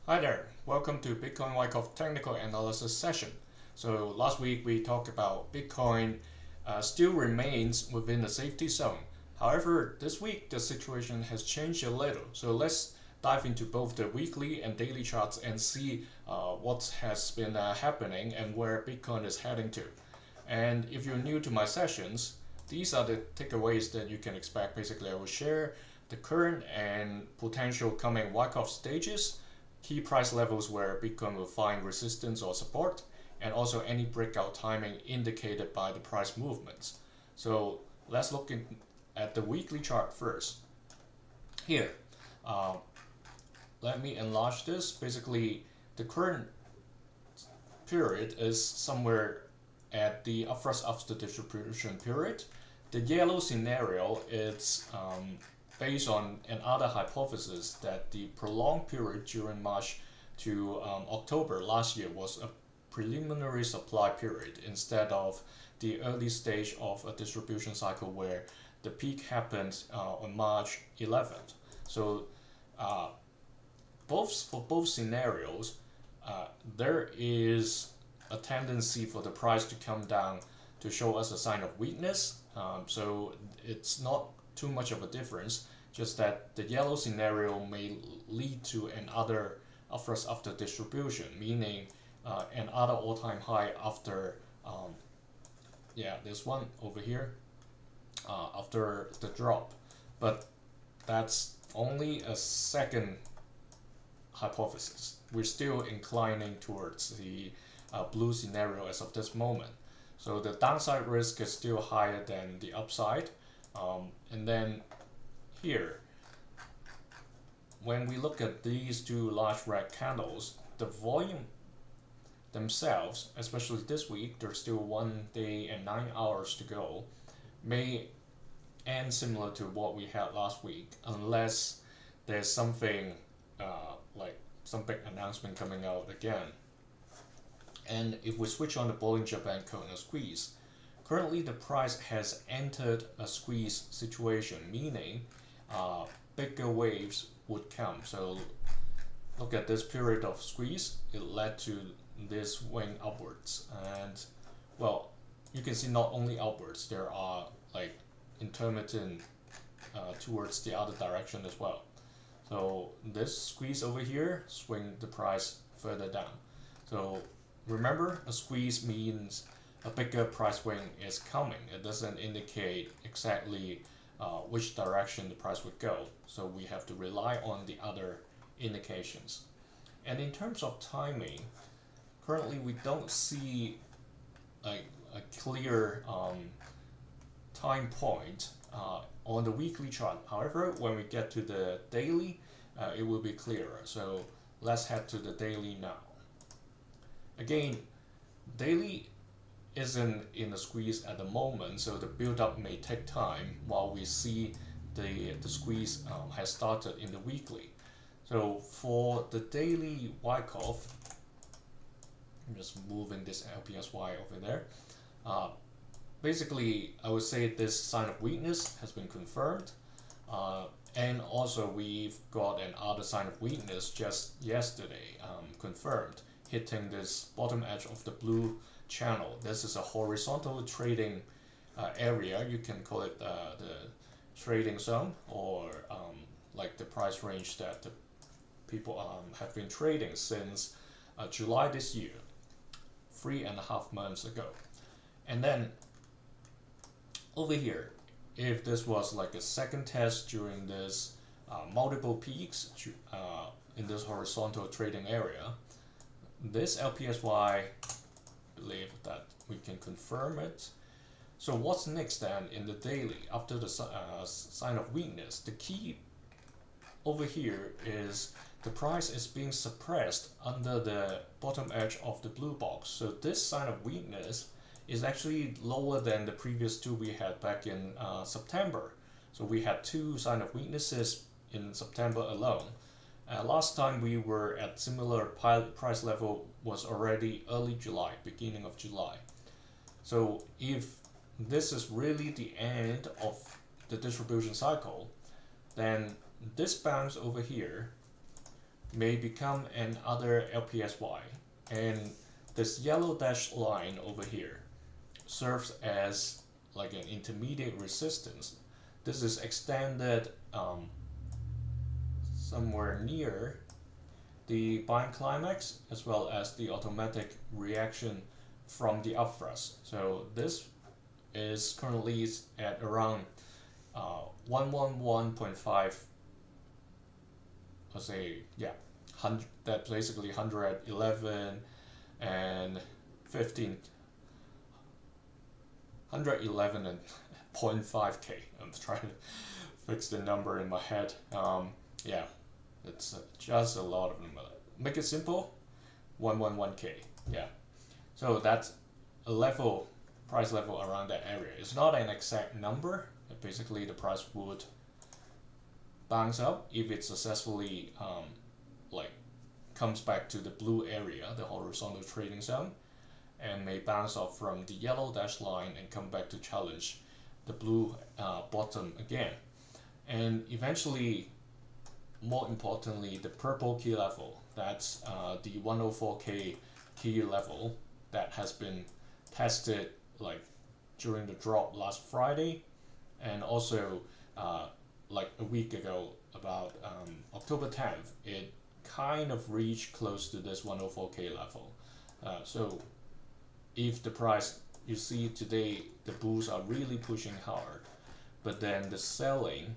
Hi there, welcome to Bitcoin Wyckoff technical analysis session. So last week we talked about Bitcoin still remains within the safety zone. However, this week the situation has changed a little. So let's dive into both the weekly and daily charts and see what has been happening and where Bitcoin is heading to. And if you're new to my sessions, these are the takeaways that you can expect. Basically, I will share the current and potential coming Wyckoff stages, key price levels where Bitcoin will find resistance or support, and also any breakout timing indicated by the price movements. So let's look at the weekly chart first. Here, let me enlarge this. Basically, the current period is somewhere at the upwards of the distribution period. The yellow scenario is based on another hypothesis that the prolonged period during March to October last year was a preliminary supply period instead of the early stage of a distribution cycle where the peak happened on March 11th. So for both scenarios, there is a tendency for the price to come down to show us a sign of weakness. So it's not too much of a difference, just that the yellow scenario may lead to another upwards after distribution, meaning another all-time high after this one over here after the drop. But that's only a second hypothesis. We're still inclining towards the blue scenario as of this moment. So the downside risk is still higher than the upside. And then here, when we look at these two large red candles, the volume themselves, especially this week, there's still 1 day and 9 hours to go, may end similar to what we had last week, unless there's something like some big announcement coming out again. And if we switch on the Bollinger Band cone and squeeze, currently the price has entered a squeeze situation, meaning bigger waves would come. So look at this period of squeeze, it led to this swing upwards. And well, you can see not only upwards, there are like intermittent towards the other direction as well. So this squeeze over here swing the price further down. So remember, a squeeze means a bigger price swing is coming. It doesn't indicate exactly which direction the price would go. So we have to rely on the other indications. And in terms of timing, currently we don't see a clear time point on the weekly chart. However, when we get to the daily, it will be clearer. So let's head to the daily now. Again, daily isn't in a squeeze at the moment, so the build-up may take time while we see the squeeze has started in the weekly. So for the daily Wyckoff, I'm just moving this LPSY over there. Basically, I would say this sign of weakness has been confirmed. And also we've got another sign of weakness just yesterday confirmed, hitting this bottom edge of the blue channel. This is a horizontal trading area. You can call it the trading zone, or like the price range that the people have been trading since July this year, 3.5 months ago. And then over here, if this was like a second test during this multiple peaks in this horizontal trading area, this LPSY, believe that we can confirm it. So what's next then in the daily after the sign of weakness? The key over here is the price is being suppressed under the bottom edge of the blue box. So this sign of weakness is actually lower than the previous two we had back in September. So we had two sign of weaknesses in September alone. Last time we were at similar price level was already early July, beginning of July. So if this is really the end of the distribution cycle, then this bounce over here may become another LPSY, and this yellow dashed line over here serves as like an intermediate resistance. This is extended somewhere near the buying climax as well as the automatic reaction from the upthrust. So this is currently at around 111.5, let's say, yeah, 100, that basically 111 and 15, 111 and 0.5k. I'm trying to fix the number in my head. Yeah, it's just a lot of them. Make it simple, 111k. Yeah, so that's a level, price level around that area. It's not an exact number. Basically, the price would bounce up if it successfully like comes back to the blue area, the horizontal trading zone, and may bounce off from the yellow dashed line and come back to challenge the blue bottom again. And eventually, more importantly, the purple key level, that's the 104k key level that has been tested like during the drop last Friday, and also like a week ago, about October 10th, it kind of reached close to this 104k level. So if the price, you see today the bulls are really pushing hard, but then the selling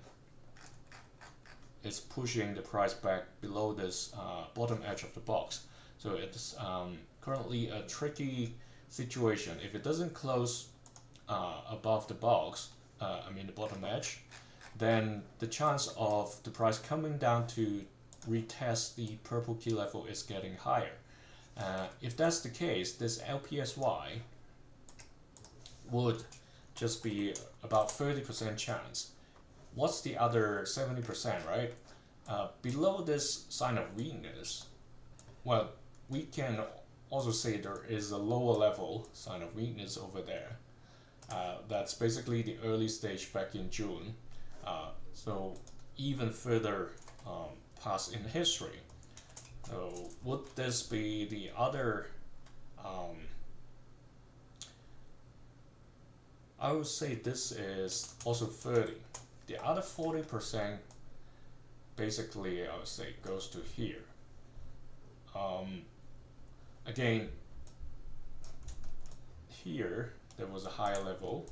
is pushing the price back below this bottom edge of the box. So it's currently a tricky situation. If it doesn't close above the box, I mean the bottom edge, then the chance of the price coming down to retest the purple key level is getting higher. If that's the case, this LPSY would just be about 30% chance. What's the other 70%, right? Below this sign of weakness, well, we can also say there is a lower level sign of weakness over there. That's basically the early stage back in June. So even further past in history. So would this be the other, I would say this is also 30. The other 40% basically I would say goes to here. Again, here there was a higher level,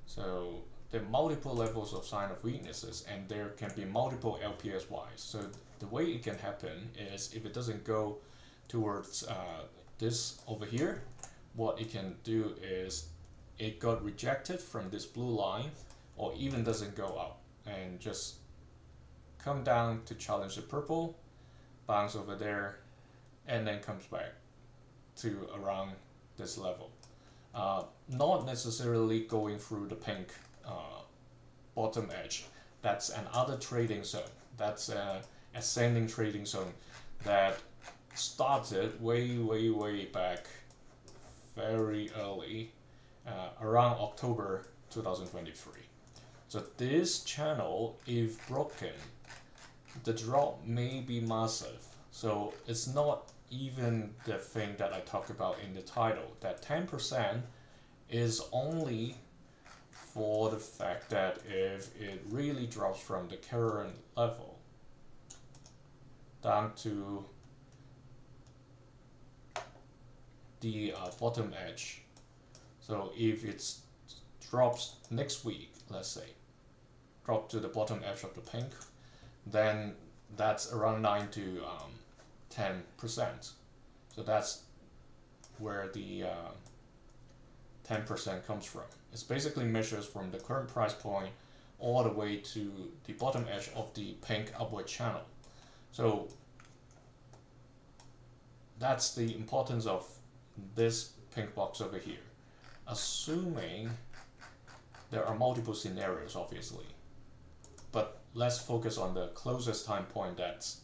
so there are multiple levels of sign of weaknesses, and there can be multiple LPSYs. So the way it can happen is if it doesn't go towards this over here, what it can do is it got rejected from this blue line, or even doesn't go up and just come down to challenge the purple, bounce over there, and then comes back to around this level. Not necessarily going through the pink bottom edge. That's another trading zone. That's an ascending trading zone that started way back very early, around October 2023. So this channel, if broken, the drop may be massive. So it's not even the thing that I talked about in the title. That 10% is only for the fact that if it really drops from the current level down to the bottom edge. So if it drops next week, let's say, drop to the bottom edge of the pink, then that's around 9 to 10%. So that's where the 10% comes from. It's basically measures from the current price point all the way to the bottom edge of the pink upward channel. So that's the importance of this pink box over here. Assuming there are multiple scenarios, obviously, but let's focus on the closest time point, that's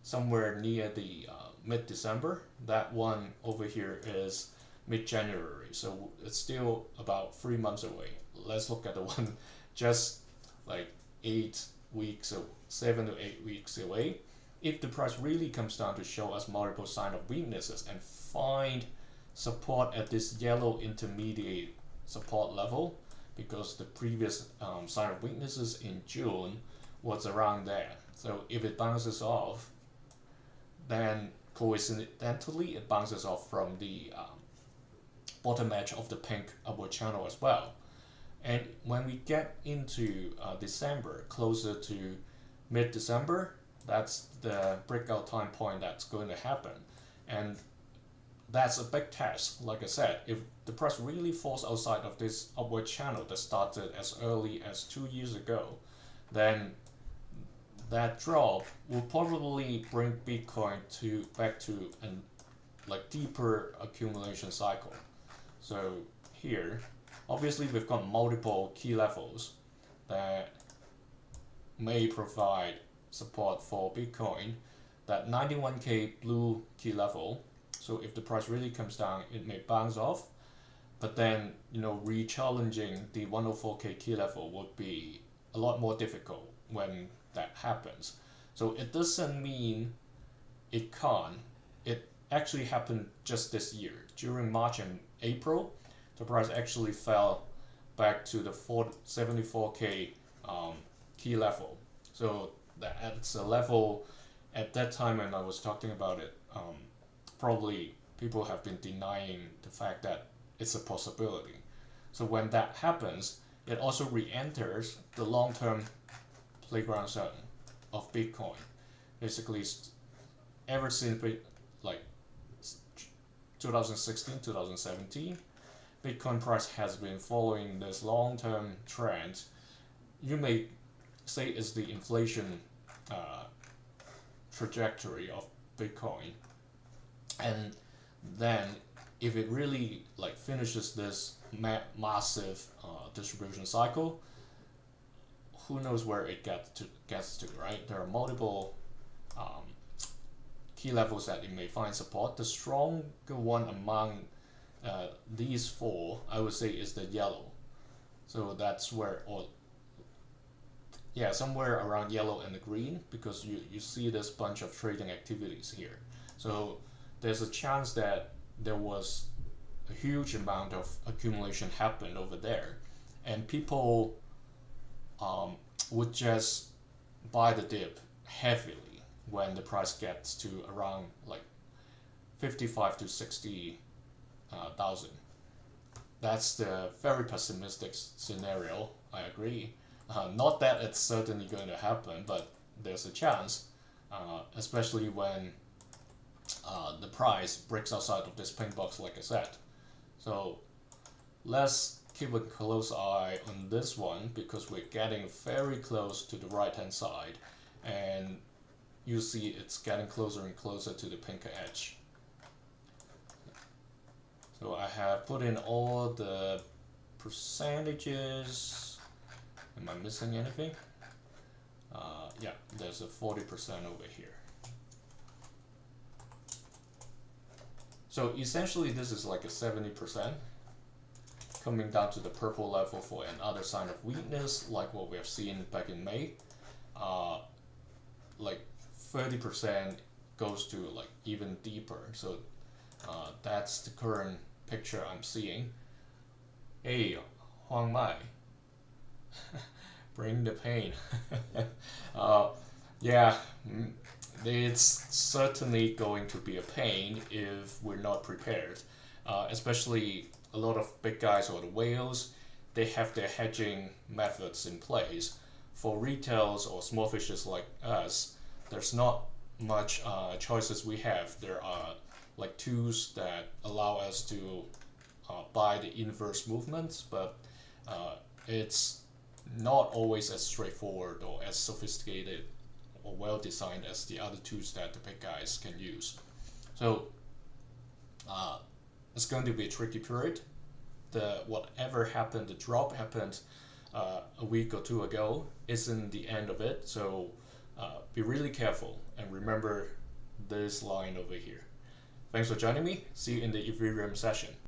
somewhere near the mid-December. That one over here is mid-January, so it's still about 3 months away. Let's look at the one just like 8 weeks or 7 to 8 weeks away. if the price really comes down to show us multiple signs of weaknesses and find support at this yellow intermediate support level, because the previous sign of weaknesses in June was around there. So if it bounces off, then coincidentally it bounces off from the bottom edge of the pink upward channel as well. And when we get into December, closer to mid-December, that's the breakout time point that's going to happen. And that's a big test. Like I said, if the price really falls outside of this upward channel that started as early as 2 years ago, then that drop will probably bring Bitcoin back to an deeper accumulation cycle. So here, obviously we've got multiple key levels that may provide support for Bitcoin. That 91k blue key level, so if the price really comes down, it may bounce off, but then re-challenging the 104k key level would be a lot more difficult when that happens. So it doesn't mean it can't. It actually happened just this year. During March and April, the price actually fell back to the 74k key level. So that's a level at that time when I was talking about it. Probably people have been denying the fact that it's a possibility. So when that happens, it also re-enters the long-term playground zone of Bitcoin. Basically, ever since 2016, 2017, Bitcoin price has been following this long-term trend. You may say it's the inflation trajectory of Bitcoin. And then if it really finishes this massive distribution cycle, who knows where it gets to, right? There are multiple key levels that it may find support. The stronger one among these four, I would say, is the yellow. So that's where, somewhere around yellow and the green, because you see this bunch of trading activities here. So there's a chance that there was a huge amount of accumulation happened over there, and people would just buy the dip heavily when the price gets to around 55 to 60 thousand. That's the very pessimistic scenario. I agree. Not that it's certainly going to happen, but there's a chance, especially when the price breaks outside of this pink box, like I said. So let's keep a close eye on this one, because we're getting very close to the right hand side, and you see it's getting closer and closer to the pink edge. So I have put in all the percentages. Am I missing anything? Yeah, there's a 40% over here. So essentially this is like a 70%, coming down to the purple level for another sign of weakness, like what we have seen back in May. 30% goes to even deeper. So that's the current picture I'm seeing. Hey, Huang Mai, bring the pain. Yeah, it's certainly going to be a pain if we're not prepared. Especially a lot of big guys or the whales, they have their hedging methods in place. For retails or small fishes like us, there's not much choices we have. There are tools that allow us to buy the inverse movements, but it's not always as straightforward or as sophisticated or well designed as the other tools that the big guys can use. So it's going to be a tricky period. Whatever happened, the drop happened a week or two ago, isn't the end of it. So be really careful and remember this line over here. Thanks for joining me. See you in the Ethereum session.